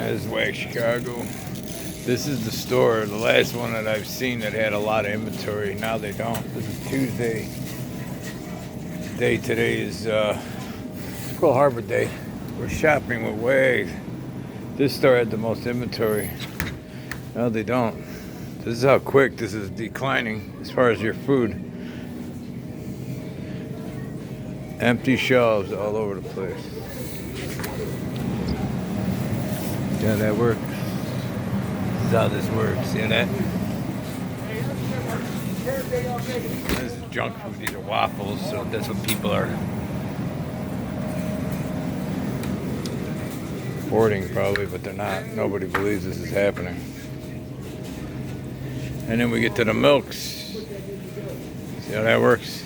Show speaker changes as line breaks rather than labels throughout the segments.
That's Wags Chicago. This is the store, the last one that I've seen that had a lot of inventory. Now they don't. This is Tuesday. Today is Pearl Harbor Day. We're shopping with Wags. This store had the most inventory. No, they don't. This is how quick this is declining as far as your food. Empty shelves all over the place. Yeah, that works. This is how this works. See that? This is junk food. These are waffles, so that's what people are hoarding probably, but they're not. Nobody believes this is happening. And then we get to the milks. See how that works?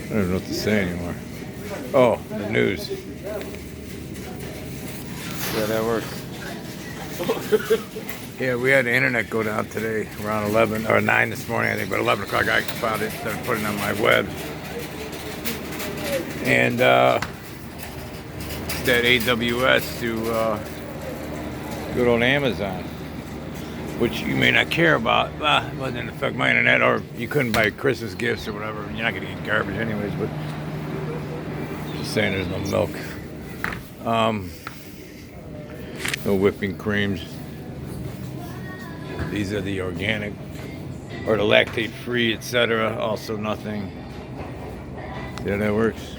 I don't know what to say anymore. Oh, the news. See how that works? Yeah, we had the internet go down today around 11 or 9 this morning, I think, but 11 o'clock I found it, started putting it on my web. And that AWS to good old Amazon, which you may not care about. It doesn't affect my internet, or you couldn't buy Christmas gifts or whatever. You're not gonna eat garbage anyways, but just saying there's no milk. No whipping creams. These are the organic or the lactate free, etc. Also nothing. See how that works?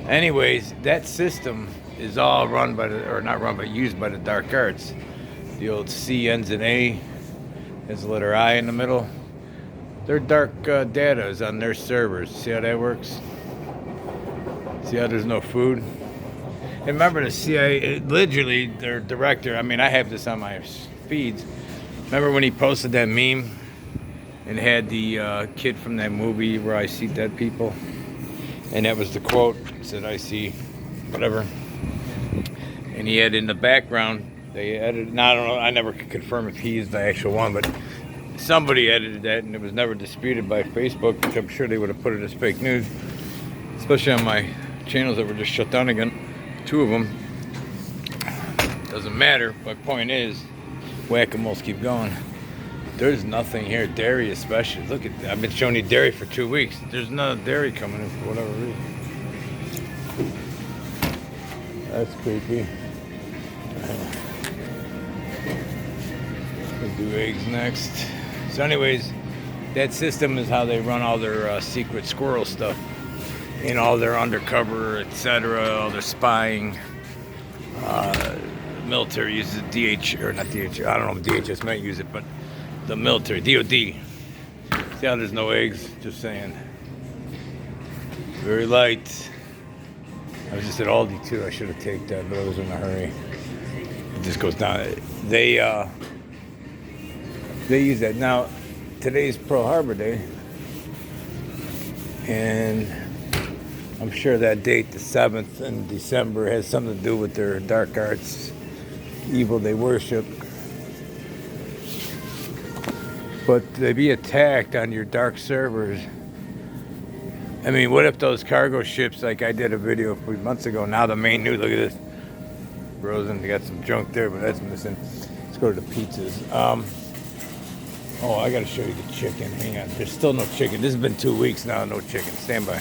Anyways, that system is all run by the, or not run, but used by the dark arts. The old C ends in A, has the letter I in the middle. Their dark data is on their servers. See how that works? See how there's no food? And remember the CIA, literally their director, I mean, I have this on my feeds. Remember when he posted that meme and had the kid from that movie where I see dead people? And that was the quote. It said, I see whatever. And he had in the background, they edited, now I don't know, I never could confirm if he is the actual one, but somebody edited that and it was never disputed by Facebook, which I'm sure they would have put it as fake news, especially on my channels that were just shut down again. 2 of them. Doesn't matter. My point is, whack-a-moles keep going. There's nothing here, dairy especially. Look at that. I've been showing you dairy for 2 weeks. There's no dairy coming in for whatever reason. That's creepy. We'll do eggs next. So anyways, that system is how they run all their secret squirrel stuff. You know, all their undercover, etc., all their spying. Military uses DH, or not DH, I don't know if DHS might use it, but the military, DOD. See how there's no eggs? Just saying. Very light. I was just at Aldi too. I should have taken that, but I was in a hurry. It just goes down. They use that. Now, today's Pearl Harbor Day, and I'm sure that date, the 7th in December, has something to do with their dark arts, evil they worship. But to be attacked on your dark servers, I mean, what if those cargo ships, like I did a video a few months ago, now the main news, look at this, frozen, they got some junk there, but that's missing. Let's go to the pizzas. Oh, I gotta show you the chicken, hang on, there's still no chicken. This has been 2 weeks now, no chicken, stand by.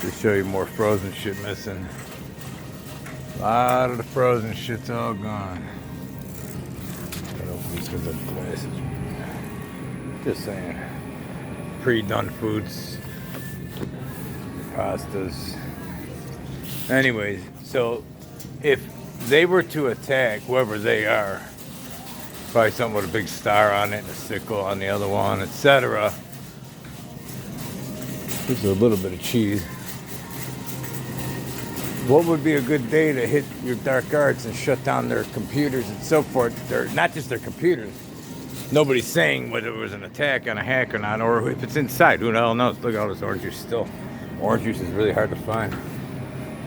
To show you more frozen shit missing. A lot of the frozen shit's all gone. Gotta open these because of the glasses. Just saying. Pre-done foods. Pastas. Anyways, so if they were to attack, whoever they are, probably something with a big star on it and a sickle on the other one, etc. Just a little bit of cheese. What would be a good day to hit your dark arts and shut down their computers and so forth? They're not just their computers. Nobody's saying whether it was an attack on a hack or not, or if it's inside. Who the hell knows? Look at all this orange juice still. Orange juice is really hard to find.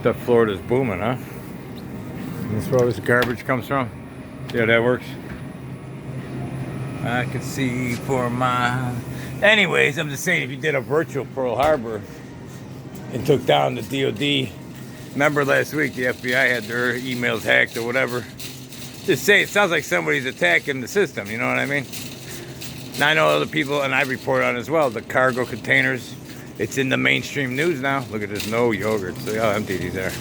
That Florida's booming, huh? And that's where all this garbage comes from. See how that works? I can see for miles Anyways, I'm just saying, if you did a virtual Pearl Harbor and took down the DOD, remember last week the FBI had their emails hacked or whatever. Just say it sounds like somebody's attacking the system. You know what I mean? Now I know other people, and I report on as well, the cargo containers. It's in the mainstream news now. Look at this, no yogurt. See how empty these are.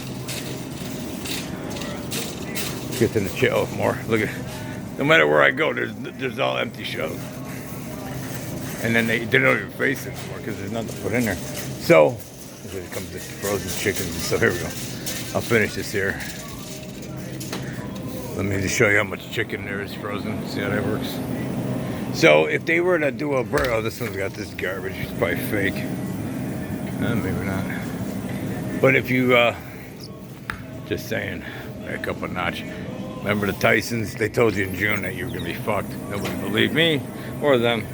Get to the chill more. Look at, no matter where I go, there's all empty shelves. And then they don't even face it anymore because there's nothing to put in there. So, here comes this frozen chickens. So here we go. I'll finish this here. Let me just show you how much chicken there is frozen. See how that works. So if they were to do a burger, oh, this one's got this garbage. It's probably fake. Maybe not. But if you, just saying, back up a notch. Remember the Tysons? They told you in June that you were gonna be fucked. Nobody believed me or them.